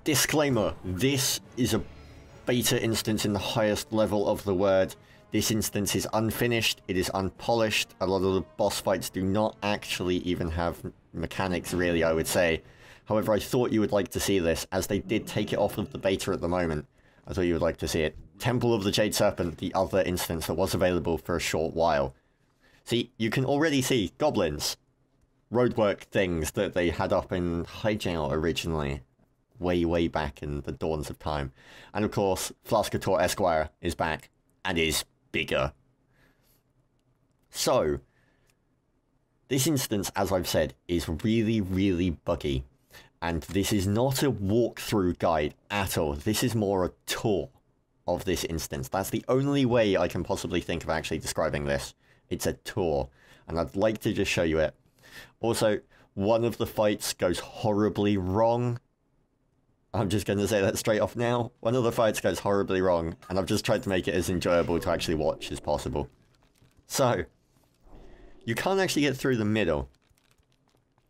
Disclaimer, this is a beta instance in the highest level of the word. This instance is unfinished, it is unpolished, a lot of the boss fights do not actually even have mechanics really, I would say. However, I thought you would like to see this, as they did take it off of the beta at the moment. I thought you would like to see it. Temple of the Jade Serpent, the other instance that was available for a short while. See, you can already see goblins, roadwork things that they had up in Hyjail originally. Way back in the dawns of time. And of course, Flascator Esquire is back, and is bigger. So, this instance, as I've said, is really buggy. And this is not a walkthrough guide at all. This is more a tour of this instance. That's the only way I can possibly think of actually describing this. It's a tour. And I'd like to just show you it. Also, one of the fights goes horribly wrong. I'm just going to say that straight off now. One of the fights goes horribly wrong, and I've just tried to make it as enjoyable to actually watch as possible. So, you can't actually get through the middle.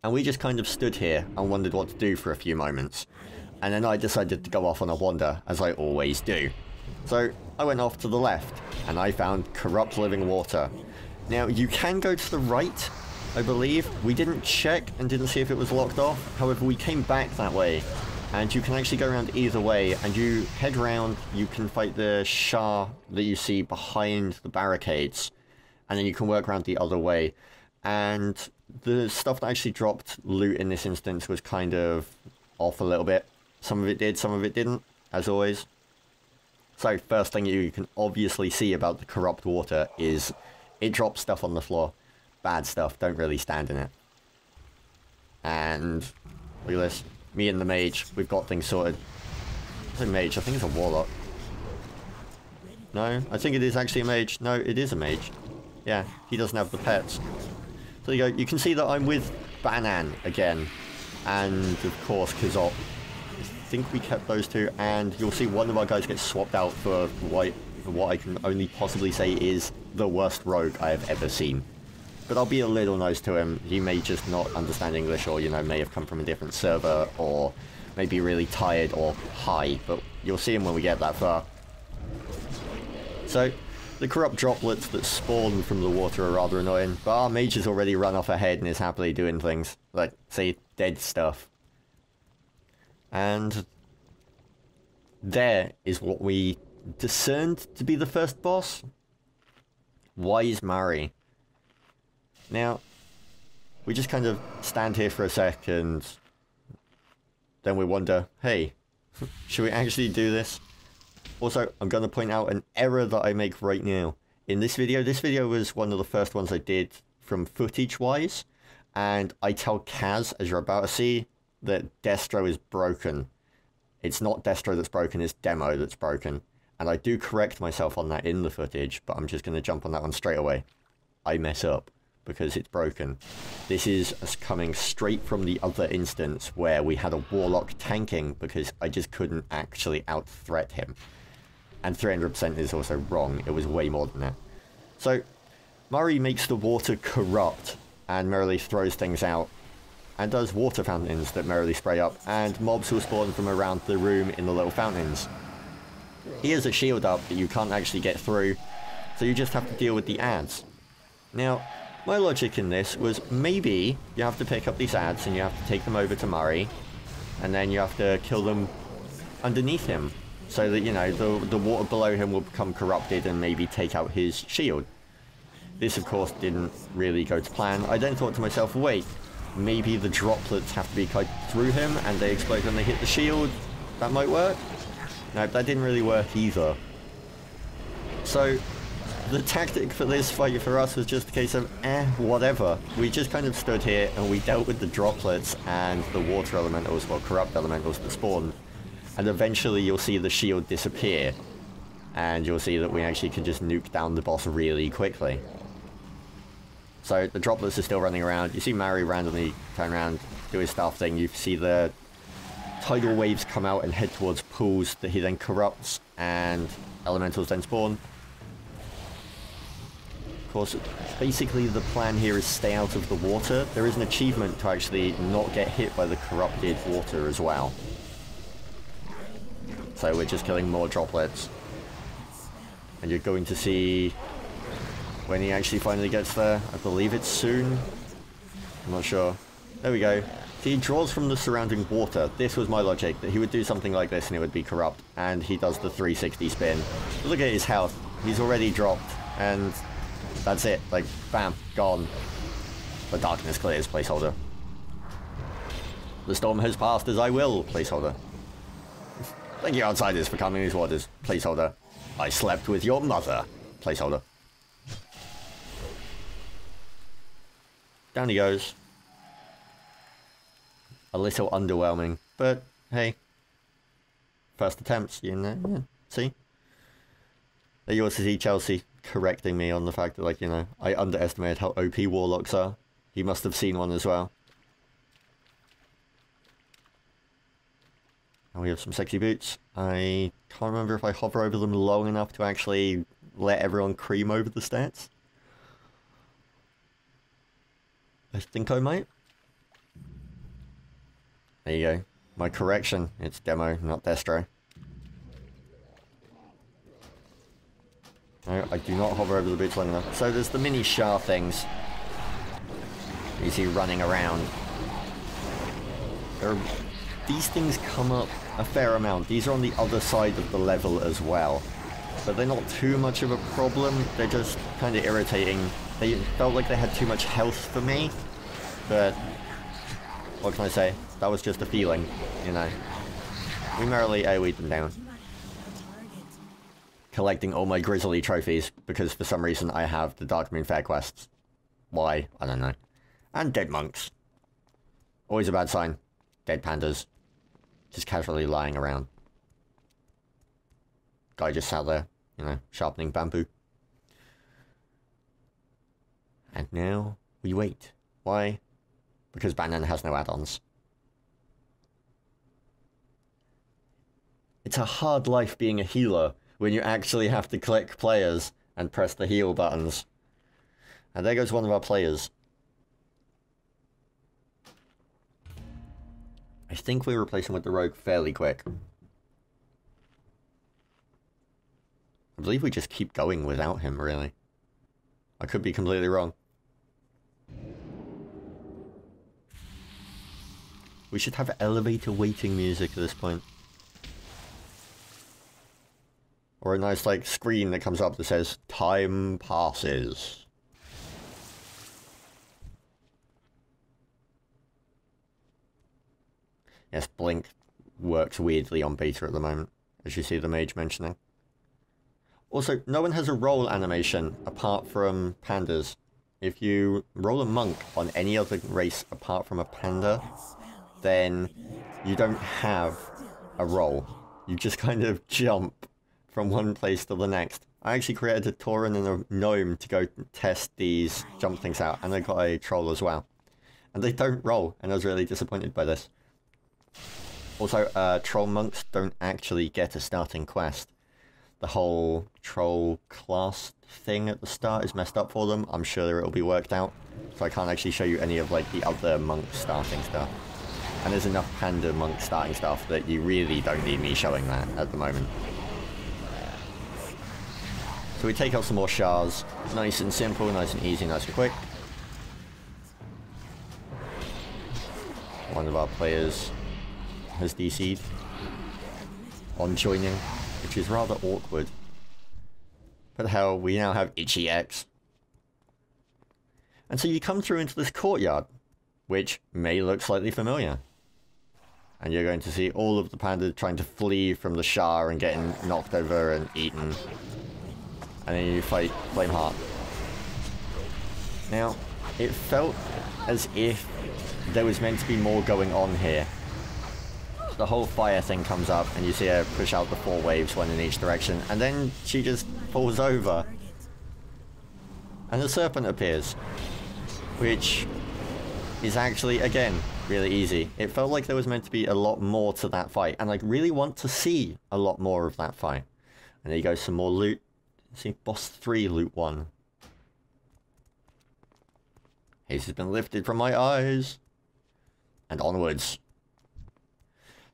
And we just kind of stood here and wondered what to do for a few moments. And then I decided to go off on a wander, as I always do. So, I went off to the left, and I found corrupt living water. Now, you can go to the right, I believe. We didn't check and didn't see if it was locked off. However, we came back that way. And you can actually go around either way, and you head round, you can fight the Shah that you see behind the barricades, and then you can work around the other way. And the stuff that actually dropped loot in this instance was kind of off a little bit. Some of it did, some of it didn't, as always. So, first thing you can obviously see about the corrupt water is it drops stuff on the floor. Bad stuff, don't really stand in it. And look at this. Me and the mage, we've got things sorted. It's a mage, I think it's a warlock. No, I think it is actually a mage. No, it is a mage. Yeah, he doesn't have the pets. So you go, you can see that I'm with Banan again. And of course Kazop. I think we kept those two, and you'll see one of our guys get swapped out for what I can only possibly say is the worst rogue I have ever seen. But I'll be a little nice to him. He may just not understand English, or, you know, may have come from a different server, or may be really tired or high, but you'll see him when we get that far. So, the corrupt droplets that spawn from the water are rather annoying, but our mage has already run off ahead and is happily doing things, like, say, dead stuff. And there is what we discerned to be the first boss. Wise Mari. Now, we just kind of stand here for a second, then we wonder, hey, should we actually do this? Also, I'm going to point out an error that I make right now. In this video was one of the first ones I did from footage-wise, and I tell Kaz, as you're about to see, that Destro is broken. It's not Destro that's broken, it's Demo that's broken. And I do correct myself on that in the footage, but I'm just going to jump on that one straight away. I mess up because it's broken. This is coming straight from the other instance where we had a warlock tanking because I just couldn't actually out-threat him. And 300% is also wrong, it was way more than that. So, Murray makes the water corrupt and merrily throws things out, and does water fountains that merrily spray up, and mobs will spawn from around the room in the little fountains. He has a shield up that you can't actually get through, so you just have to deal with the ads. Now, my logic in this was maybe you have to pick up these ads and you have to take them over to Murray, and then you have to kill them underneath him, so that, you know, the water below him will become corrupted and maybe take out his shield. This, of course, didn't really go to plan. I then thought to myself, wait, maybe the droplets have to be cut through him and they explode when they hit the shield. That might work? Nope, that didn't really work either. So, the tactic for this fight for us was just a case of, whatever. We just kind of stood here and we dealt with the droplets and the water elementals, well, corrupt elementals that spawned. And eventually you'll see the shield disappear. And you'll see that we actually can just nuke down the boss really quickly. So the droplets are still running around. You see Mari randomly turn around, do his stuff thing. You see the tidal waves come out and head towards pools that he then corrupts, and elementals then spawn. Of course, basically the plan here is stay out of the water. There is an achievement to actually not get hit by the corrupted water as well. So we're just killing more droplets. And you're going to see when he actually finally gets there. I believe it's soon. I'm not sure. There we go. See, he draws from the surrounding water. This was my logic, that he would do something like this and it would be corrupt. And he does the 360 spin. Look at his health. He's already dropped. And that's it. Like, bam, gone. The darkness clears, placeholder. The storm has passed as I will, placeholder. Thank you, outsiders, for calming these waters, placeholder. I slept with your mother, placeholder. Down he goes. A little underwhelming, but hey. First attempts, you know, yeah. See? There you also see Chelsea correcting me on the fact that, like, you know, I underestimated how OP warlocks are. He must have seen one as well. And we have some sexy boots. I can't remember if I hover over them long enough to actually let everyone cream over the stats. I think I might. There you go. My correction. It's demo, not destro. No, I do not hover over the boots long enough. So there's the mini Shah things you see running around. These things come up a fair amount. These are on the other side of the level as well. But they're not too much of a problem. They're just kind of irritating. They felt like they had too much health for me. But what can I say? That was just a feeling, you know. We merrily AoE'd them down. Collecting all my Grizzly trophies, because for some reason I have the Dark Moon Fair quests. Why? I don't know. And dead monks. Always a bad sign. Dead pandas. Just casually lying around. Guy just sat there, you know, sharpening bamboo. And now we wait. Why? Because Bannon has no add-ons. It's a hard life being a healer when you actually have to click players and press the heal buttons. And there goes one of our players. I think we replace him with the rogue fairly quick. I believe we just keep going without him, really. I could be completely wrong. We should have elevator waiting music at this point. Or a nice, like, screen that comes up that says, time passes. Yes, Blink works weirdly on beta at the moment, as you see the mage mentioning. Also, no one has a roll animation apart from pandas. If you roll a monk on any other race apart from a panda, then you don't have a roll. You just kind of jump from one place to the next. I actually created a Tauren and a Gnome to go test these jump things out, and I got a Troll as well. And they don't roll, and I was really disappointed by this. Also, Troll monks don't actually get a starting quest. The whole Troll class thing at the start is messed up for them. I'm sure it'll be worked out. So I can't actually show you any of, like, the other monk starting stuff. And there's enough Panda monk starting stuff that you really don't need me showing that at the moment. So we take out some more Shahs. Nice and simple, nice and easy, nice and quick. One of our players has DC'd on joining, which is rather awkward. But hell, we now have Itchy X. And so you come through into this courtyard, which may look slightly familiar. And you're going to see all of the pandas trying to flee from the Shah and getting knocked over and eaten. And then you fight Flameheart. Now, it felt as if there was meant to be more going on here. The whole fire thing comes up and you see her push out the 4 waves, one in each direction, and then she just falls over. And the serpent appears, which is actually, again, really easy. It felt like there was meant to be a lot more to that fight, and I really want to see a lot more of that fight. And there you go, some more loot. See, boss 3, loot 1. Haze has been lifted from my eyes. And onwards.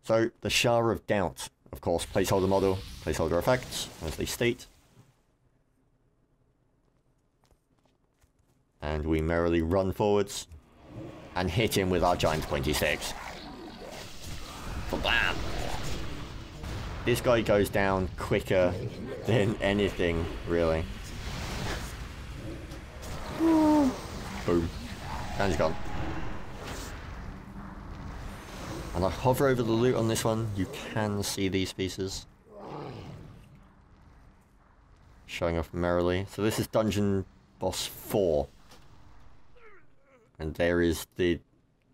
So, the Shower of Doubt. Of course, placeholder model, placeholder effects, as they state. And we merrily run forwards. And hit him with our giant pointy sticks. Bam! This guy goes down quicker than anything, really. Boom. And he's gone. And I hover over the loot on this one. You can see these pieces. Showing off merrily. So this is Dungeon Boss 4. And there is the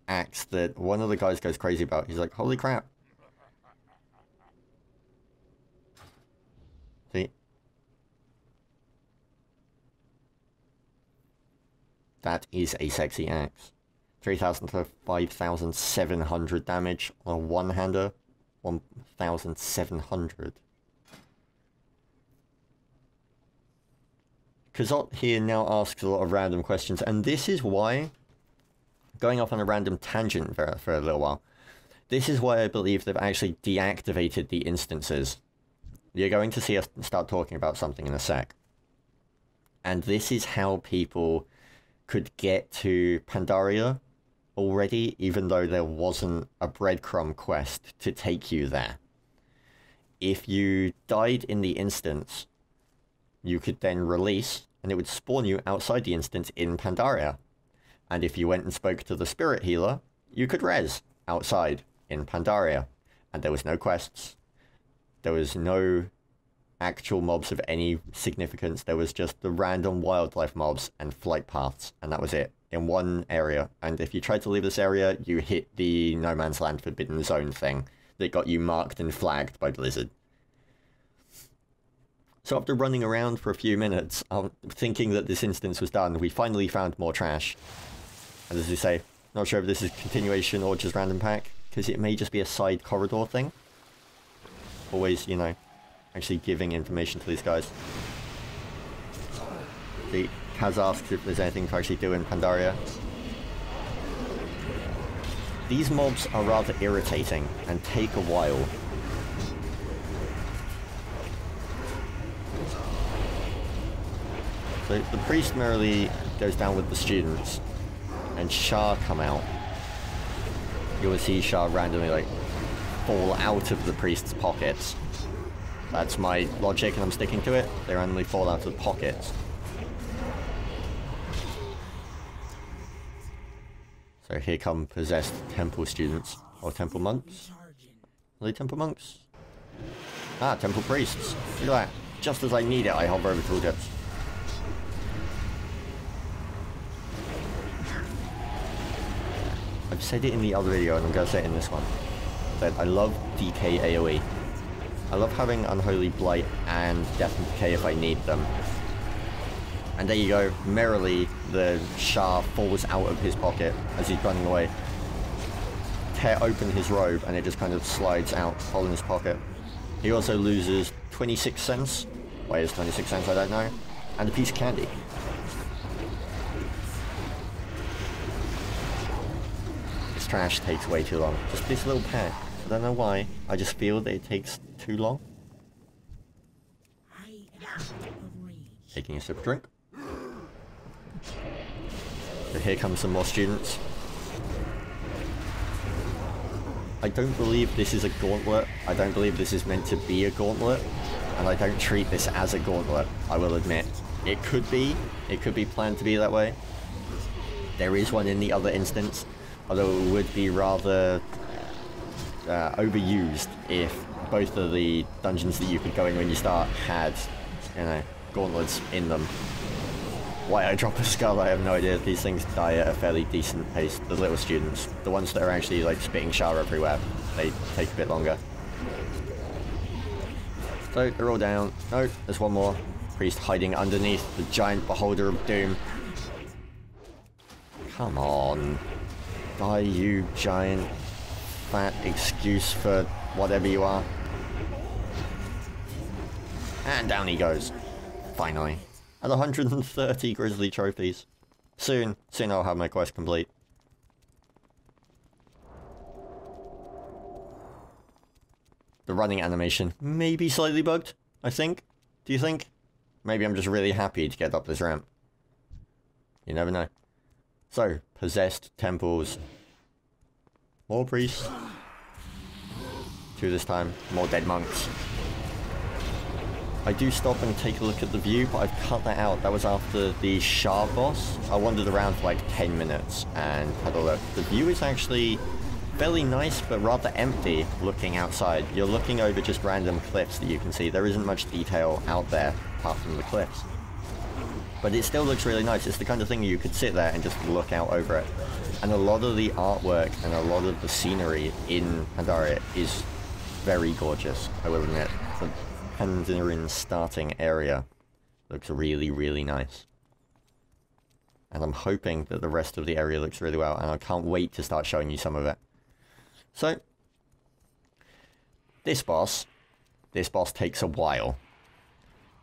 axe that one of the guys goes crazy about. He's like, holy crap. See? That is a sexy axe. 3,000 to 5,700 damage on a one-hander. 1,700. Kazot here now asks a lot of random questions, and this is why, going off on a random tangent for a little while, this is why I believe they've actually deactivated the instances. You're going to see us start talking about something in a sec. And this is how people could get to Pandaria already, even though there wasn't a breadcrumb quest to take you there. If you died in the instance, you could then release, and it would spawn you outside the instance in Pandaria. And if you went and spoke to the spirit healer, you could res outside in Pandaria. And there was no quests. There was no actual mobs of any significance. There was just the random wildlife mobs and flight paths, and that was it. In one area, and if you tried to leave this area, you hit the No Man's Land Forbidden Zone thing that got you marked and flagged by Blizzard. So after running around for a few minutes, thinking that this instance was done, we finally found more trash. And as you say, not sure if this is continuation or just random pack, because it may just be a side corridor thing. Always, you know, actually giving information to these guys. The Kaz asks if there's anything to actually do in Pandaria. These mobs are rather irritating and take a while. So the priest merrily goes down with the students, and Shah come out. You will see Shah randomly like fall out of the priest's pockets. That's my logic, and I'm sticking to it. They randomly fall out of pockets. So here come possessed temple students, or temple monks. Are they temple monks? Ah, temple priests. Look at that. Just as I need it, I hover over tooltips. I've said it in the other video, and I'm going to say it in this one, that I love DK AoE. I love having Unholy Blight and Death and Decay if I need them. And there you go, merrily the Shah falls out of his pocket as he's running away. Tear open his robe and it just kind of slides out, hole in his pocket. He also loses 26 cents. Why is 26 cents? I don't know. And a piece of candy. This trash takes way too long. Just this little pack. I don't know why. I just feel that it takes too long. Taking a sip of drink. So here come some more students. I don't believe this is a gauntlet. I don't believe this is meant to be a gauntlet. And I don't treat this as a gauntlet, I will admit. It could be planned to be that way. There is one in the other instance, although it would be rather overused if both of the dungeons that you could go in when you start had, you know, gauntlets in them. Why I drop a skull, I have no idea. These things die at a fairly decent pace. The little students, the ones that are actually like spitting shower everywhere, they take a bit longer. So they're all down. No, there's one more. Priest hiding underneath the giant beholder of doom. Come on. Die, you giant fat excuse for whatever you are. And down he goes. Finally. At 130 grizzly trophies. Soon I'll have my quest complete. The running animation may be slightly bugged, I think. Do you think? Maybe I'm just really happy to get up this ramp. You never know. So, possessed temples. More priests. 2 this time. More dead monks. I do stop and take a look at the view, but I've cut that out. That was after the Shard boss. I wandered around for like 10 minutes and had a look. The view is actually fairly nice, but rather empty looking outside. You're looking over just random cliffs that you can see. There isn't much detail out there apart from the cliffs. But it still looks really nice. It's the kind of thing you could sit there and just look out over it. And a lot of the artwork and a lot of the scenery in Pandaria is very gorgeous, I will admit. The Pandarian starting area looks really, really nice. And I'm hoping that the rest of the area looks really well, and I can't wait to start showing you some of it. So, this boss takes a while.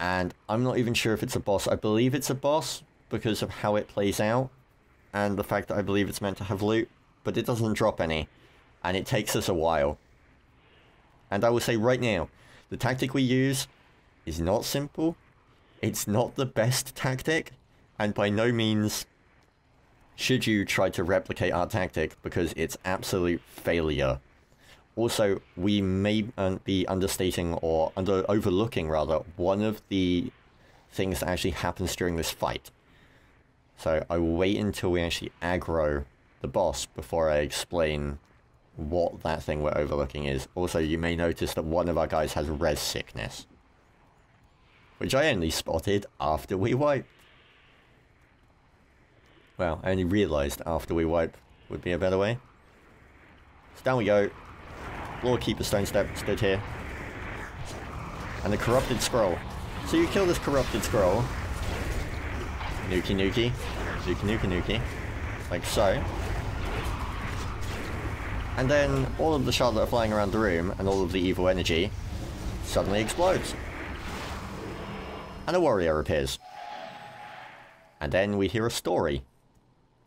And I'm not even sure if it's a boss. I believe it's a boss because of how it plays out and the fact that I believe it's meant to have loot, but it doesn't drop any, and it takes us a while. And I will say right now, the tactic we use is not simple, it's not the best tactic, and by no means should you try to replicate our tactic because it's absolute failure. Also, we may be understating or overlooking rather one of the things that actually happens during this fight. So I will wait until we actually aggro the boss before I explain what that thing we're overlooking is. Also, you may notice that one of our guys has res sickness, which I only spotted after we wiped. Well, I only realised after we wipe would be a better way. So down we go. Lord Keeper Stone Step stood here. And the Corrupted Scroll. So you kill this Corrupted Scroll. Nuki nuki. Nuki nuki nuki. Like so. And then all of the shards that are flying around the room and all of the evil energy suddenly explodes. And a warrior appears. And then we hear a story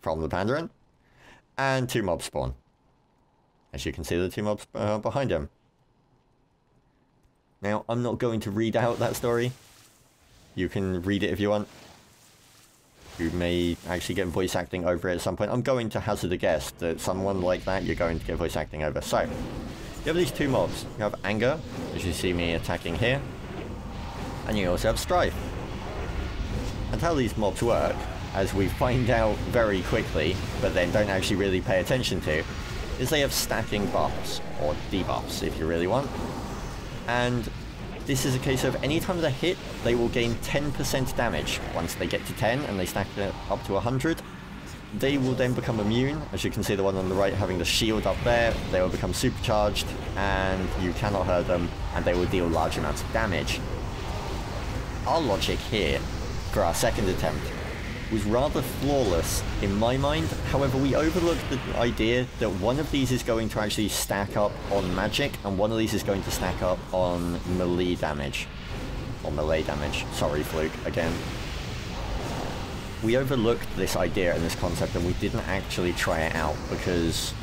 from the Pandaren. And 2 mobs spawn. As you can see, the 2 mobs behind him. Now, I'm not going to read out that story. You can read it if you want. You may actually get voice acting over it at some point. I'm going to hazard a guess that someone like that you're going to get voice acting over. So, you have these 2 mobs. You have Anger, as you see me attacking here. And you also have Strife. And how these mobs work, as we find out very quickly, but then don't actually really pay attention to, is they have stacking buffs, or debuffs if you really want. And this is a case of any time they hit, they will gain 10% damage. Once they get to 10 and they stack it up to 100, they will then become immune. As you can see, the one on the right having the shield up there, they will become supercharged and you cannot hurt them and they will deal large amounts of damage. Our logic here for our second attempt was rather flawless in my mind. However, we overlooked the idea that one of these is going to actually stack up on magic and one of these is going to stack up on melee damage. Or melee damage. Sorry, Fluke, again. We overlooked this idea and this concept and we didn't actually try it out because,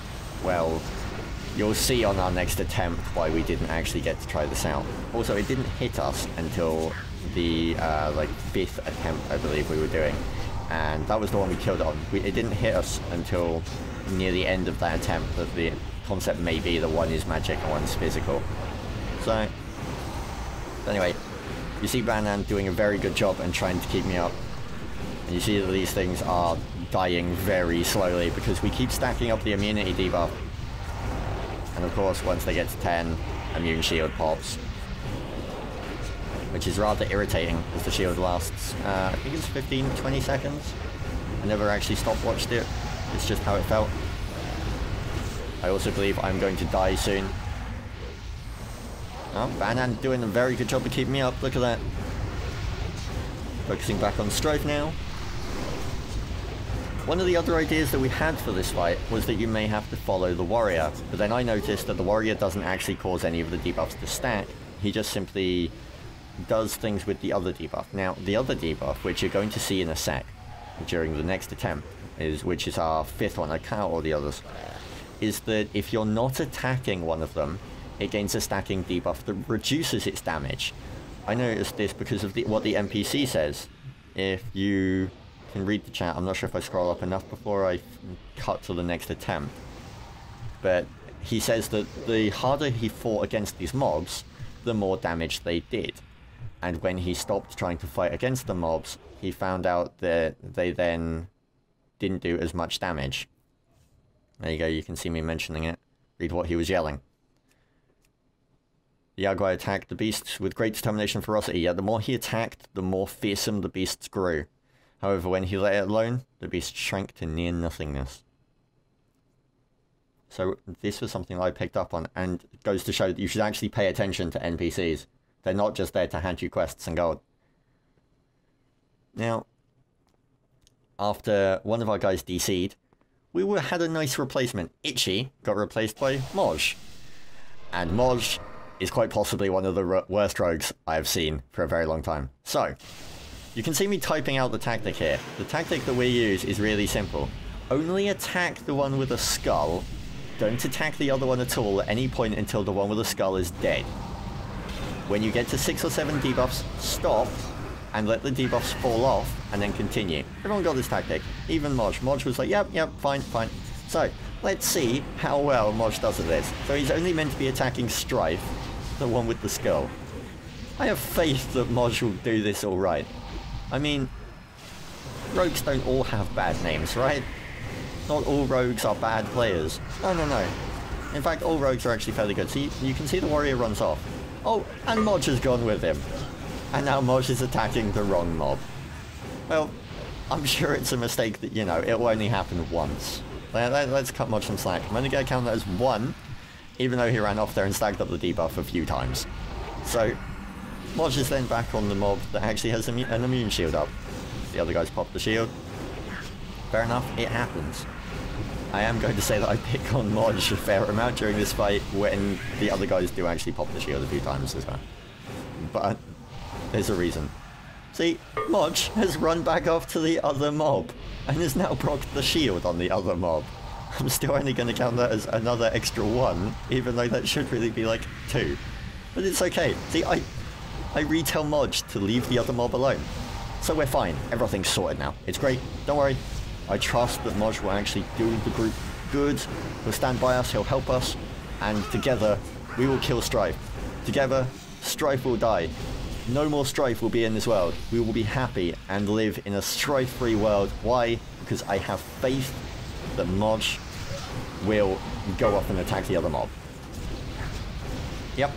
well, you'll see on our next attempt why we didn't actually get to try this out. Also, it didn't hit us until the, like, 5th attempt, I believe we were doing. And that was the one we killed on. It didn't hit us until near the end of that attempt, that the concept may be that one is magic and one's physical. So, anyway, you see Banan doing a very good job and trying to keep me up. And you see that these things are dying very slowly because we keep stacking up the immunity debuff. And of course, once they get to 10, immune shield pops. Which is rather irritating, as the shield lasts, I think it's 15-20 seconds. I never actually stopwatched it, it's just how it felt. I also believe I'm going to die soon. Oh, Banan doing a very good job of keeping me up, look at that. Focusing back on Strife now. One of the other ideas that we had for this fight was that you may have to follow the warrior, but then I noticed that the warrior doesn't actually cause any of the debuffs to stack, he just simply does things with the other debuff. Now, the other debuff, which you're going to see in a sec, during the next attempt, which is our 5th one, I count all the others, is that if you're not attacking one of them, it gains a stacking debuff that reduces its damage. I noticed this because of what the NPC says. If you can read the chat, I'm not sure if I scroll up enough before I cut to the next attempt, but he says that the harder he fought against these mobs, the more damage they did. And when he stopped trying to fight against the mobs, he found out that they then didn't do as much damage. There you go, you can see me mentioning it. Read what he was yelling. The Yaguai attacked the beasts with great determination and ferocity, yet the more he attacked, the more fearsome the beasts grew. However, when he let it alone, the beasts shrank to near nothingness. So this was something I picked up on, and it goes to show that you should actually pay attention to NPCs. They're not just there to hand you quests and gold. Now, after one of our guys DC'd, we had a nice replacement. Itchy got replaced by Moj. And Moj is quite possibly one of the worst rogues I have seen for a very long time. So, you can see me typing out the tactic here. The tactic that we use is really simple. Only attack the one with a skull. Don't attack the other one at all at any point until the one with the skull is dead. When you get to 6 or 7 debuffs, stop and let the debuffs fall off and then continue. Everyone got this tactic. Even Moj. Moj was like, yep, fine. So, let's see how well Moj does at this. So he's only meant to be attacking Strife, the one with the skull. I have faith that Moj will do this alright. I mean, rogues don't all have bad names, right? Not all rogues are bad players. No. In fact, all rogues are actually fairly good. So you can see the warrior runs off. Oh, and Moj has gone with him. And now Moj is attacking the wrong mob. Well, I'm sure it's a mistake that, you know, it will only happen once. Let's cut Moj some slack. I'm only going to count that as 1, even though he ran off there and stacked up the debuff a few times. So, Moj is then back on the mob that actually has an immune shield up. The other guys pop the shield. Fair enough, it happens. I am going to say that I pick on Moj a fair amount during this fight when the other guys do actually pop the shield a few times as well. But there's a reason. See, Moj has run back off to the other mob and has now procced the shield on the other mob. I'm still only going to count that as another extra 1, even though that should really be like 2. But it's okay. See, I retell Moj to leave the other mob alone. So we're fine. Everything's sorted now. It's great. Don't worry. I trust that Moj will actually do the group good. He'll stand by us, he'll help us, and together we will kill Strife. Together, Strife will die. No more strife will be in this world. We will be happy and live in a strife-free world. Why? Because I have faith that Moj will go off and attack the other mob. Yep,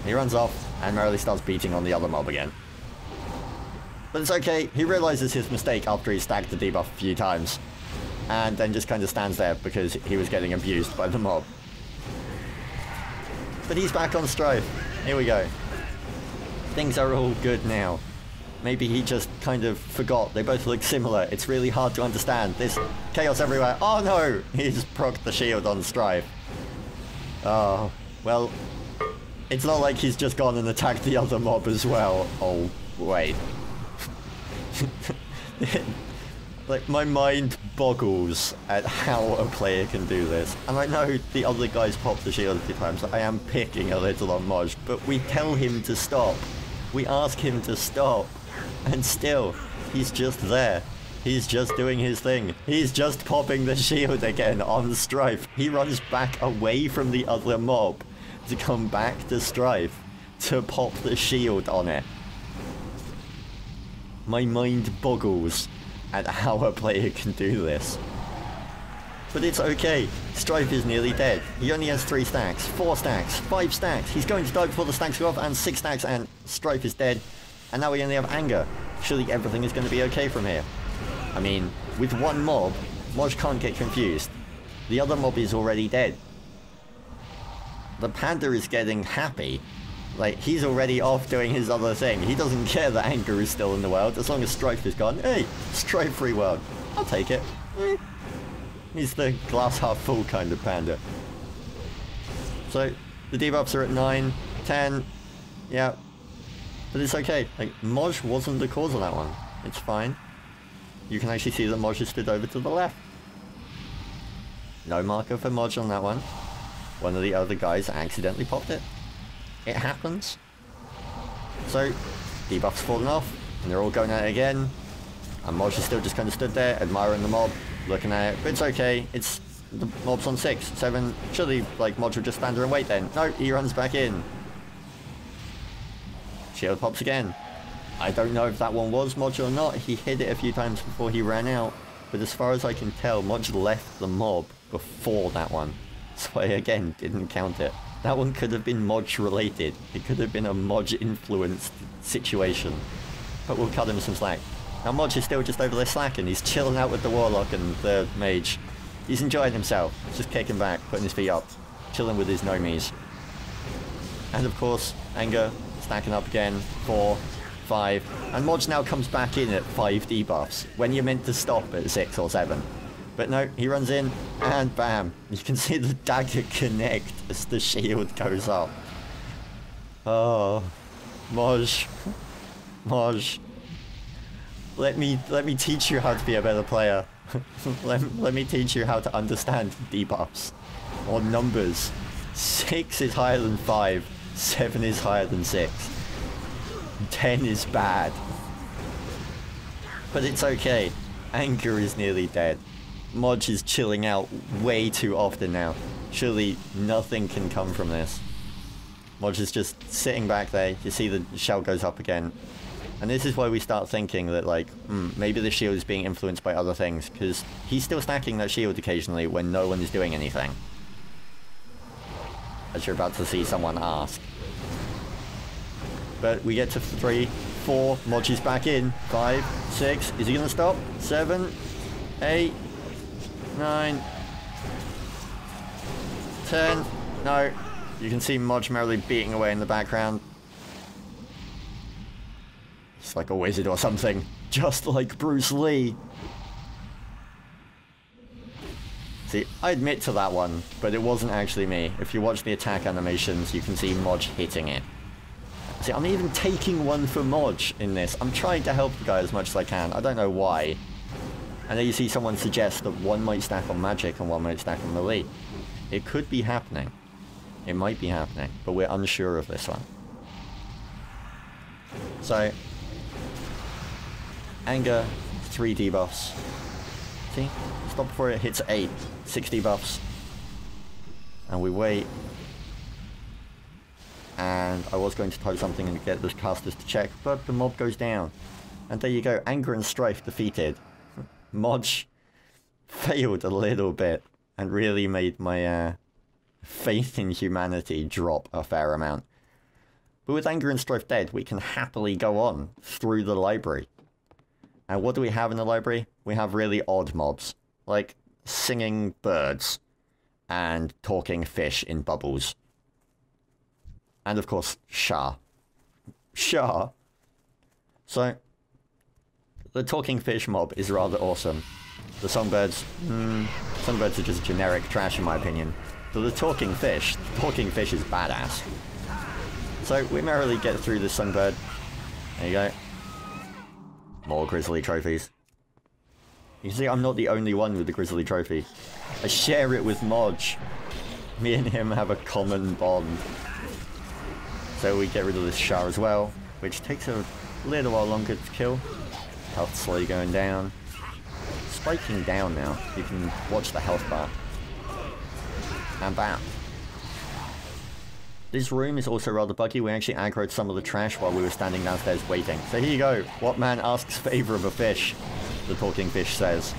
he runs off and merrily starts beating on the other mob again. But it's okay, he realizes his mistake after he stacked the debuff a few times. And then just kind of stands there because he was getting abused by the mob. But he's back on Strife. Here we go. Things are all good now. Maybe he just kind of forgot. They both look similar. It's really hard to understand. There's chaos everywhere. Oh no! He's procced the shield on Strife. Oh, well, it's not like he's just gone and attacked the other mob as well. Oh, wait. Like, my mind boggles at how a player can do this. And I know the other guys pop the shield a few times. I am picking a little on Moj, but we tell him to stop. We ask him to stop. And still, he's just there. He's just doing his thing. He's just popping the shield again on Strife. He runs back away from the other mob to come back to Strife to pop the shield on it. My mind boggles at how a player can do this. But it's okay. Strife is nearly dead. He only has 3 stacks, 4 stacks, 5 stacks. He's going to die before the stacks go off, and 6 stacks, and Strife is dead. And now we only have Anger. Surely everything is going to be okay from here. I mean, with one mob, Moj can't get confused. The other mob is already dead. The Panda is getting happy. Like, he's already off doing his other thing. He doesn't care that Anger is still in the world. As long as Strife is gone, hey, strife-free world. I'll take it. He's the glass half full kind of Panda. So, the debuffs are at 9, 10, yeah. But it's okay. Like, Moj wasn't the cause of that one. It's fine. you can actually see that Modge has stood over to the left. No marker for Modge on that one. One of the other guys accidentally popped it. It happens. So, debuff's fallen off, and they're all going at it again. And Modge is still just kind of stood there, admiring the mob, looking at it. But it's okay, it's... the mob's on 6, 7, surely, like, Modge will just stand there and wait then. No, he runs back in. Shield pops again. I don't know if that one was Modge or not. He hit it a few times before he ran out. But as far as I can tell, Modge left the mob before that one. So I, again, didn't count it. That one could have been Modge related. It could have been a Modge influenced situation. But we'll cut him some slack. Now Modge is still just over there slacking. He's chilling out with the Warlock and the Mage. He's enjoying himself. Just kicking back, putting his feet up. Chilling with his Nomies. And of course, Anger stacking up again. 4, 5. And Modge now comes back in at 5 debuffs. When you're meant to stop at 6 or 7. But no, he runs in, and bam. You can see the dagger connect as the shield goes up. Oh, Modge. Modge. Let me teach you how to be a better player. let me teach you how to understand debuffs. Or numbers. 6 is higher than 5. 7 is higher than 6. 10 is bad. But it's okay. Anger is nearly dead. Modge is chilling out way too often now. Surely nothing can come from this. Modge is just sitting back there. You see the shell goes up again. And this is why we start thinking that, like, maybe the shield is being influenced by other things, because he's still stacking that shield occasionally when no one is doing anything. As you're about to see someone ask. But we get to 3, 4, Modge is back in. 5, 6, is he gonna stop? 7, 8, 9, 10, no. You can see Modge merrily beating away in the background. It's like a wizard or something, just like Bruce Lee. See, I admit to that one, but it wasn't actually me. If you watch the attack animations, you can see Modge hitting it. See, I'm even taking one for Modge in this. I'm trying to help the guy as much as I can. I don't know why. And then you see someone suggest that one might stack on magic and one might stack on melee. It could be happening. It might be happening, but we're unsure of this one. So, Anger, 3 debuffs. See? Stop before it hits 8. 6 debuffs. And we wait. And I was going to type something and get the casters to check, but the mob goes down. And there you go, Anger and Strife defeated. Modge failed a little bit and really made my faith in humanity drop a fair amount. But with Anger and Strife dead, we can happily go on through the library. And what do we have in the library? We have really odd mobs, like singing birds and talking fish in bubbles. And of course, Shah. Shah. So, the talking fish mob is rather awesome. The songbirds, songbirds are just generic trash in my opinion. But the talking fish is badass. So we merrily get through this songbird. There you go. More grizzly trophies. You can see I'm not the only one with the grizzly trophy. I share it with Modge. Me and him have a common bond. So we get rid of this Shah as well, which takes a little while longer to kill. Health slowly going down. Spiking down now. You can watch the health bar. And bam. This room is also rather buggy. We actually aggroed some of the trash while we were standing downstairs waiting. So here you go. What man asks favour of a fish? The talking fish says.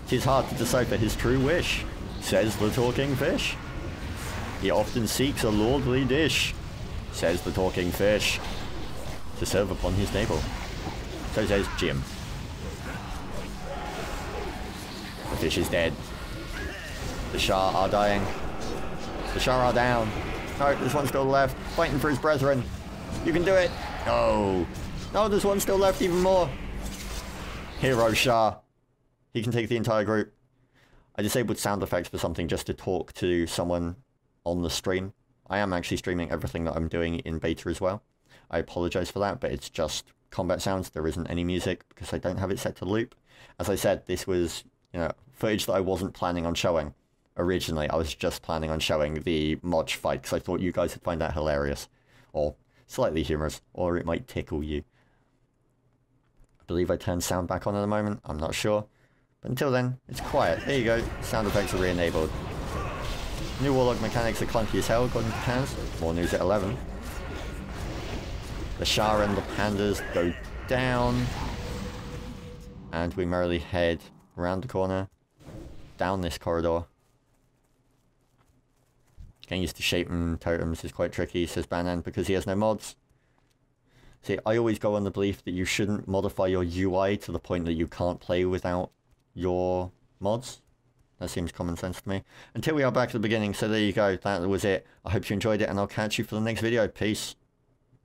'Tis hard to decipher his true wish, says the talking fish. He often seeks a lordly dish, says the talking fish, to serve upon his table. So says Jim. The fish is dead. The Shah are dying. The Shah are down. No, there's one still left, fighting for his brethren. You can do it. No. No, there's one still left, even more. Hero Shah. He can take the entire group. I disabled sound effects for something just to talk to someone on the stream. I am actually streaming everything that I'm doing in beta as well. I apologize for that, but it's just combat sounds. There isn't any music because I don't have it set to loop. As I said, this was, you know, footage that I wasn't planning on showing. Originally, I was just planning on showing the Modge fight because I thought you guys would find that hilarious. Or slightly humorous. Or it might tickle you. I believe I turned sound back on at the moment. I'm not sure. But until then, it's quiet. There you go. Sound effects are re-enabled. New Warlock mechanics are clunky as hell, according to Pans. More news at 11. The Shah and the Pandas go down. And we merrily head around the corner. Down this corridor. Getting used to shape and totems is quite tricky, says Banan, because he has no mods. See, I always go on the belief that you shouldn't modify your UI to the point that you can't play without your mods. That seems common sense to me. Until we are back at the beginning, so there you go. That was it. I hope you enjoyed it, and I'll catch you for the next video. Peace.